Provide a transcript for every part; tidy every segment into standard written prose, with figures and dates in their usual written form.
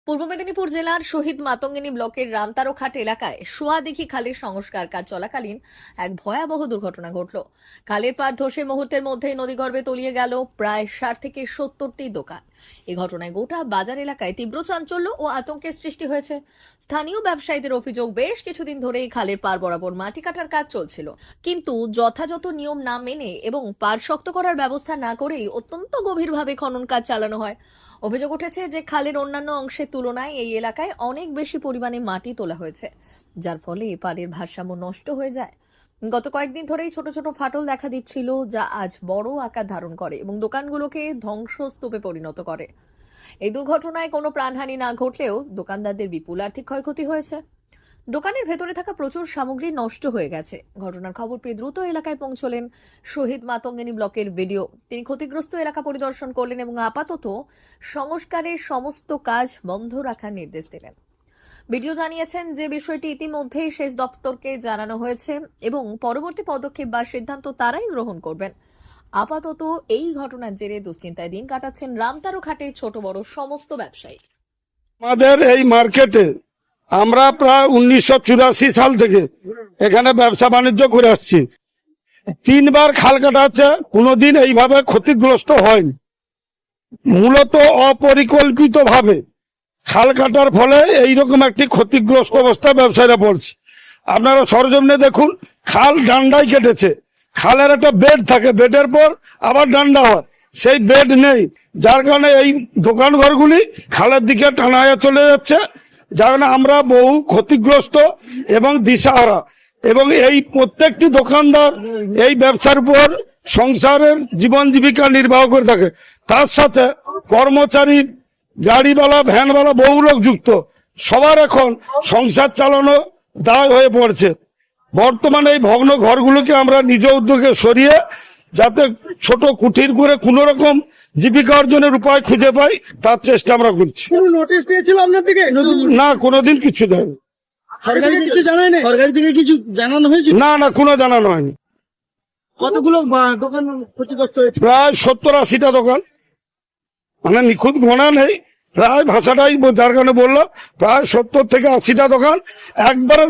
পূর্ব মেদিনীপুর জেলার শহীদ মাতঙ্গিনী ব্লকের রামতারোঘাট এলাকায় সোয়াদিঘি খালের সংস্কার কাজ চলাকালীন এক ভয়াবহ দুর্ঘটনা ঘটল। খালের পাড় ধসে মুহূর্তের মধ্যেই নদীগর্ভে তলিয়ে গেল প্রায় 60 থেকে 70টি দোকান। এই ঘটনায় গোটা বাজার এলাকায় তীব্র চাঞ্চল্য ও আতঙ্কের সৃষ্টি হয়েছে। স্থানীয় ব্যবসায়ীদের অভিযোগ, বেশ কিছুদিন ধরেই খালের পাড় বরাবর মাটি কাটার কাজ চলছিল, কিন্তু যথাযথ নিয়ম না মেনে এবং পাড় শক্ত করার ব্যবস্থা না করেই অত্যন্ত গভীরভাবে খনন কাজ চালানো হয়। অভিযোগ উঠেছে যে খালের অন্যান্য অংশের তুলনায় এই এলাকায় অনেক বেশি পরিমাণে মাটি তোলা হয়েছে, যার ফলে পাড়ের ভারসাম্য নষ্ট হয়ে যায়। গত কয়েকদিন ধরেই ছোট ছোট ফাটল দেখা দিচ্ছিল, যা আজ বড় আকার ধারণ করে এবং দোকানগুলোকে ধ্বংসস্তূপে পরিণত করে। এই দুর্ঘটনায় কোনো প্রাণহানি না ঘটলেও দোকানদারদের বিপুল আর্থিক ক্ষয়ক্ষতি হয়েছে। দোকানের ভেতরে থাকা প্রচুর সামগ্রী নষ্ট হয়ে গেছে। ঘটনার খবর পেয়ে দ্রুত এলাকায় পৌঁছলেন শহীদ মাতঙ্গিনী ব্লকের বিডিও। তিনি ক্ষতিগ্রস্ত এলাকা পরিদর্শন করলেন এবং আপাতত সংস্কারের সমস্ত কাজ বন্ধ রাখার নির্দেশ দিলেন। বিডিও জানিয়েছেন যে বিষয়টি ইতিমধ্যেই সেচ দপ্তরকে জানানো হয়েছে এবং পরবর্তী পদক্ষেপ বা সিদ্ধান্ত তারাই গ্রহণ করবেন। আপাতত এই ঘটনার জেরে দুশ্চিন্তায় দিন কাটাচ্ছেন রামতারোঘাটের ছোট বড় সমস্ত ব্যবসায়ী। আমাদের এই মার্কেটে আমরা প্রায় 1984 সাল থেকে এখানে ব্যবসা বাণিজ্য করে আসছি। 3বার খাল কাটা হচ্ছে, কোনোদিন এইভাবে ক্ষতিগ্রস্ত হয়নি। মূলত অপরিকল্পিতভাবে খাল কাটার ফলে এইরকম একটি ক্ষতিগ্রস্ত অবস্থা ব্যবসায়ীরা পড়ছে। আপনারা সরজমিনে দেখুন, খাল ডান্ডায় কেটেছে। খালের একটা বেড থাকে, বেডের পর আবার ডান্ডা হয়, সেই বেড নেই, যার কারণে এই দোকান ঘরগুলি খালের দিকে টানা হয়ে চলে যাচ্ছে, যার কারণে আমরা বহু ক্ষতিগ্রস্ত এবং দিশাহারা। এবং এই প্রত্যেকটি দোকানদার এই ব্যবসার উপর সংসারের জীবন জীবিকা নির্বাহ করে থাকে। তার সাথে কর্মচারী, গাড়িওয়ালা, ভ্যানওয়ালা বহু লোক যুক্ত। সবার এখন সংসার চালানো দায় হয়ে পড়ছে। বর্তমানে এই ভগ্ন ঘরগুলোকে আমরা নিজ উদ্যোগে সরিয়ে যাতে ছোট কুঠির করে কোন রকম জীবিকা অর্জনের উপায় খুঁজে পাই, তার চেষ্টা আমরা করছি। নোটিশ দিয়েছিল আপনার দিকে? না, কোনোদিন কিছু দেয়নি। সরকারি কিছু জানায় না? সরকারি থেকে কিছু জানানো হয়েছে? না না, কোনো জানানো হয়নি। কতগুলো দোকান ক্ষতিগ্রস্ত হয়েছে? প্রায় 70-80টা দোকান, মানে নিখুঁত গণনা নেই, প্রায় ভাষাটাই যার কারণে বললো, প্রায় 70 থেকে 80টা দোকান একবার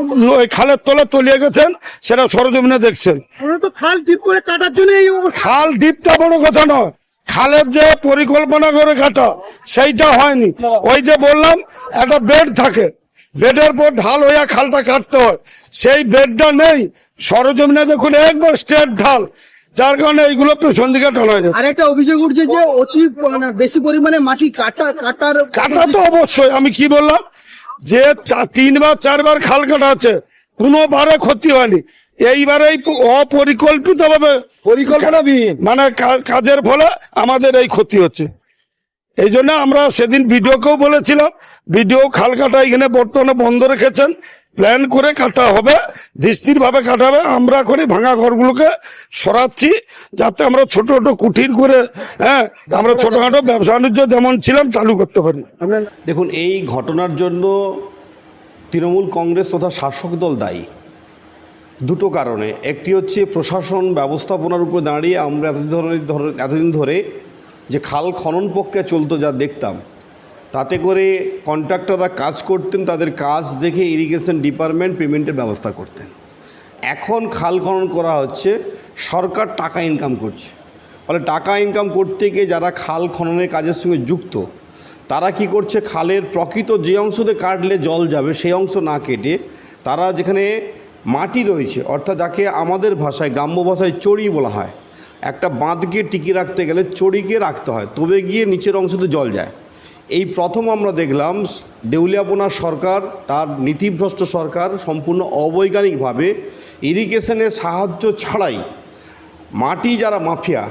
খালের তলে তলিয়ে গেছেন, সেটা সরজমিনে দেখছেন। ওরা তো খাল ডিপ করে কাটার জন্য এই অবস্থা। খাল ডিপটা বড় কথা নয়, খালের যে পরিকল্পনা করে কাটা সেইটা হয়নি। ওই যে বললাম, একটা বেড থাকে, বেডের পর ঢাল হইয়া খালটা কাটতে হয়, সেই বেডটা নেই। সরজমিনে দেখুন, একবার স্ট্রেট ঢাল, যার কারণে এইগুলো পেছন দিকে টানা যায়। আরেকটা অভিযোগ উঠছে যে অতি বেশি পরিমাণে মাটি কাটা তো অবশ্যই, আমি কি বললাম যে 3বার 4বার খাল কাটা আছে, কোনোবারে ক্ষতি হয়নি। এইবারেই অপরিকল্পিত ভাবে পরিকল্পনাবিহীন মানে কাজের ফলে আমাদের এই ক্ষতি হচ্ছে। এই জন্য আমরা সেদিন ভিডিওকেও বলেছিলাম, ভিডিও খাল কাটা এখানে বর্তমানে বন্ধ রেখেছেন, প্ল্যান করে কাটা হবে, ধীর ভাবে কাটাবে। আমরা এখন ভাঙা ঘরগুলোকে সরাচ্ছি, যাতে আমরা ছোট ছোট কুঠির করে আমরা ছোটখাটো ব্যবসা বাণিজ্য যেমন ছিলাম চালু করতে পারি। দেখুন, এই ঘটনার জন্য তৃণমূল কংগ্রেস তথা শাসক দল দায়ী দুটো কারণে। একটি হচ্ছে প্রশাসন ব্যবস্থাপনার উপর দাঁড়িয়ে আমরা এতদিন ধরে যে খাল খনন প্রক্রিয়া চলতো যা দেখতাম, তাতে করে কন্ট্রাক্টররা কাজ করতেন, তাদের কাজ দেখে ইরিগেশন ডিপার্টমেন্ট পেমেন্টের ব্যবস্থা করতেন। এখন খাল খনন করা হচ্ছে, সরকার টাকা ইনকাম করছে। ফলে টাকা ইনকাম করতে গিয়ে যারা খাল খননের কাজের সঙ্গে যুক্ত, তারা কি করছে, খালের প্রকৃত যে অংশতে কাটলে জল যাবে সেই অংশ না কেটে তারা যেখানে মাটি রয়েছে, অর্থাৎ যাকে আমাদের ভাষায়, গ্রাম্য ভাষায় চড়ি বলা হয়, একটা বাঁধকে টিকিয়ে রাখতে গেলে চড়িকে রাখতে হয়, তবে গিয়ে নিচের অংশতে জল যায়। এই প্রথম আমরা দেখলাম দেউলিয়াপনার সরকার, তার নীতিভ্রষ্ট সরকার সম্পূর্ণ অবৈজ্ঞানিকভাবে ইরিগেশনের সাহায্য ছাড়াই মাটি যারা মাফিয়া,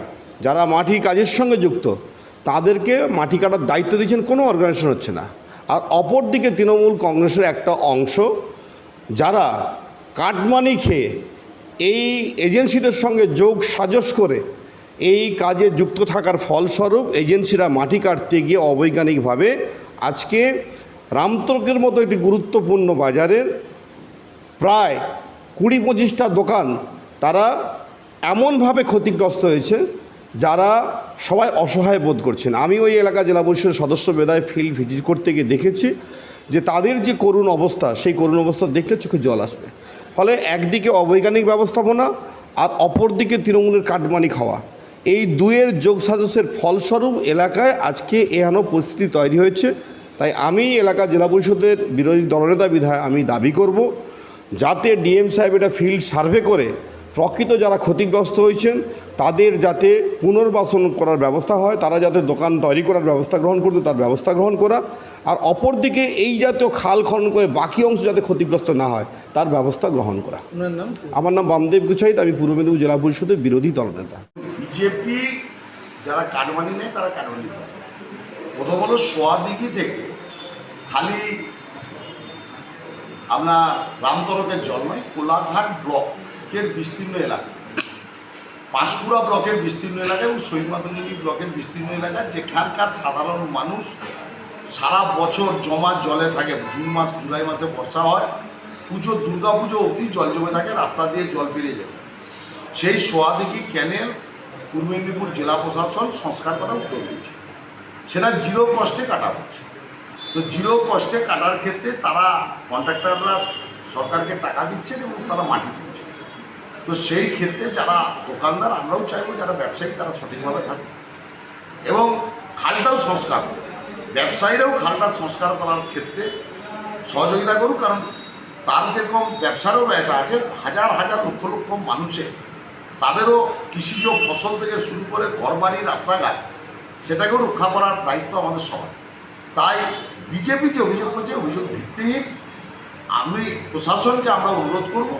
যারা মাটির কাজের সঙ্গে যুক্ত, তাদেরকে মাটি কাটার দায়িত্ব দিচ্ছেন, কোনো অর্গানাইজেশন হচ্ছে না। আর অপরদিকে তৃণমূল কংগ্রেসের একটা অংশ যারা কাটমানি খেয়ে এই এজেন্সিদের সঙ্গে যোগ সাজস করে এই কাজে যুক্ত থাকার ফলস্বরূপ এজেন্সিরা মাটি কাটতে গিয়ে অবৈজ্ঞানিকভাবে আজকে রামতর্কের মতো একটি গুরুত্বপূর্ণ বাজারের প্রায় 20-25টা দোকান তারা এমনভাবে ক্ষতিগ্রস্ত হয়েছে যারা সবাই অসহায় বোধ করছেন। আমি ওই এলাকা জেলা পরিষদের সদস্য বেদায় ফিল্ড ভিজিট করতে গিয়ে দেখেছি যে তাদের যে করুণ অবস্থা, সেই করুণ অবস্থা দেখলে চোখে জল আসবে। ফলে একদিকে অবৈজ্ঞানিক ব্যবস্থাপনা আর অপরদিকে তৃণমূলের কাটমানি খাওয়া, এই দুয়ের যোগসাজশের ফলস্বরূপ এলাকায় আজকে এহেন পরিস্থিতি তৈরি হয়েছে। তাই আমি এলাকা জেলা পরিষদের বিরোধী দলনেতা বিধায় আমি দাবি করব যাতে ডিএম সাহেব এটা ফিল্ড সার্ভে করে প্রকৃত যারা ক্ষতিগ্রস্ত হয়েছেন তাদের যাতে পুনর্বাসন করার ব্যবস্থা হয়, তারা যাতে দোকান তৈরি করার ব্যবস্থা গ্রহণ করতে তার ব্যবস্থা গ্রহণ করা, আর অপরদিকে এই জাতীয় খাল খনন করে বাকি অংশ যাতে ক্ষতিগ্রস্ত না হয় তার ব্যবস্থা গ্রহণ করা। আমার নাম বামদেব গুছাইত, আমি পূর্ব মেদিনীপুর জেলা পরিষদের বিরোধী দলনেতা। বিজেপি যারা কাটমানি নেয় তারা কাটমানি করে। প্রথম হলো সোয়াদিঘি থেকে খালি আপনার রামতরকের জল নয়, কোলাঘাট ব্লকের বিস্তীর্ণ এলাকা, পাঁশকুড়া ব্লকের বিস্তীর্ণ এলাকা এবং শহীদ মাতঙ্গিনী ব্লকের বিস্তীর্ণ এলাকা, যেখানকার সাধারণ মানুষ সারা বছর জমা জলে থাকে। জুন মাস জুলাই মাসে বর্ষা হয়, পুজো দুর্গা পুজো অবধি জল জমে থাকে, রাস্তা দিয়ে জল পেরিয়ে যেত। সেই সোয়াদিঘি ক্যানেল পূর্ব মেদিনীপুর জেলা প্রশাসন সংস্কার করার উদ্যোগ নিয়েছে, সেটা জিরো কস্টে কাটা হচ্ছে। তো জিরো কস্টে কাটার ক্ষেত্রে তারা কন্ট্রাক্টররা সরকারকে টাকা দিচ্ছেন এবং তারা মাটি দিচ্ছে। তো সেই ক্ষেত্রে যারা দোকানদার, আমরাও চাইবো যারা ব্যবসায়ী তারা সঠিকভাবে থাকবে এবং খালটাও সংস্কার করবে, ব্যবসায়ীরাও খালটা সংস্কার করার ক্ষেত্রে সহযোগিতা করুক। কারণ তার যেরকম ব্যবসারও ব্যয়টা আছে, হাজার হাজার লক্ষ লক্ষ মানুষের তাদেরও কৃষিজ ফসল থেকে শুরু করে ঘরবাড়ি রাস্তাঘাট সেটাকেও রক্ষা করার দায়িত্ব আমাদের সবার। তাই বিজেপি যে অভিযোগ করছে অভিযোগ ভিত্তিহীন। আমি প্রশাসনকে আমরা অনুরোধ করব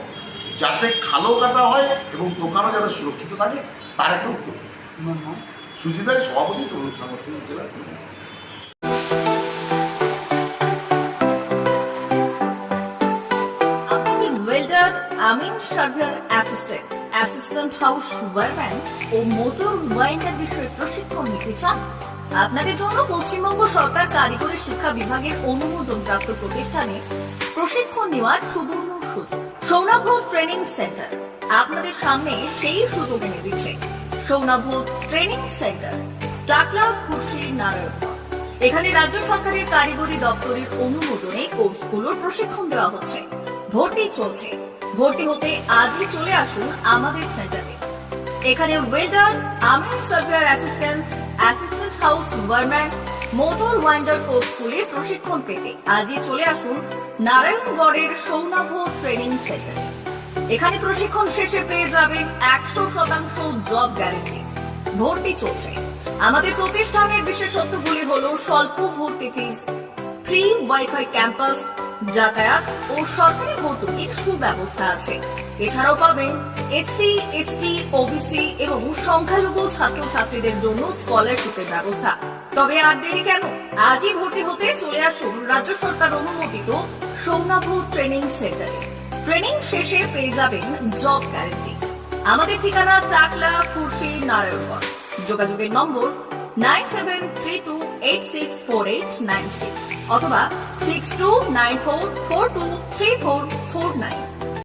যাতে খালও কাটা হয় এবং দোকানও যাতে সুরক্ষিত থাকে তার একটা উদ্যোগ। সুজিত রায়, সভাপতি, তরুণ সাংগঠনিক জেলা তৃণমূল। আপনি কি ওয়েল্ডার, আমিন surveyor assistant, assistant house wireman ও মোটর ওয়াইন্ডার বিষয়ে প্রশিক্ষণ নিতে চান? আপনাদের জন্য পশ্চিমবঙ্গ সরকার কারিগরি শিক্ষা বিভাগের অনুমোদনপ্রাপ্ত প্রতিষ্ঠানে প্রশিক্ষণ নেওয়ার সুবর্ণ সুযোগ। সৌনাভূত ট্রেনিং সেন্টার আপনাদের সামনে সেই সুযোগ এনে দিচ্ছে। সৌনাভূত ট্রেনিং সেন্টার, টাকলা, খুশি, নারায়ণগঞ্জ। এখানে রাজ্য সরকারের কারিগরি দপ্তরের অনুমোদনে কোর্সগুলোর প্রশিক্ষণ দেওয়া হচ্ছে। ভর্তি চলছে। ভর্তি হতে আজই চলে আসুন আমাদের সেন্টারে। এখানে ওয়েল্ডার, আমিন surveyor assistant, assistant house wireman, motor winder কোর্সগুলির প্রশিক্ষণ পেতে আজই চলে আসুন নারায়ণগড়ের সৌনাভূত ট্রেনিং সেন্টারে। এখানে প্রশিক্ষণ শেষে পেয়ে যাবেন 100% জব গ্যারান্টি। ভর্তি চলছে। আমাদের প্রতিষ্ঠানের বিশেষত্বগুলি হলো স্বল্প ভর্তি ফিস, ফ্রি ওয়াইফাই ক্যাম্পাস, যাতায়াত ও সরকারি ভর্তুকির সুব্যবস্থা আছে। এছাড়াও পাবেন এসসি, এসটি, ওবিসি এবং সংখ্যালঘু ছাত্রছাত্রীদের জন্য স্কলারশিপের ব্যবস্থা। তবে আর দেরি কেন, আজই ভর্তি হতে চলে আসুন রাজ্য সরকার অনুমোদিত সৌনাভূত ট্রেনিং সেন্টারে। ট্রেনিং শেষে পেয়ে যাবেন জব গ্যারান্টি। আমাদের ঠিকানা টাকলা, খুরশি, নারায়ণগঞ্জ। যোগাযোগের নম্বর 9732864896 অথবা 6294423449।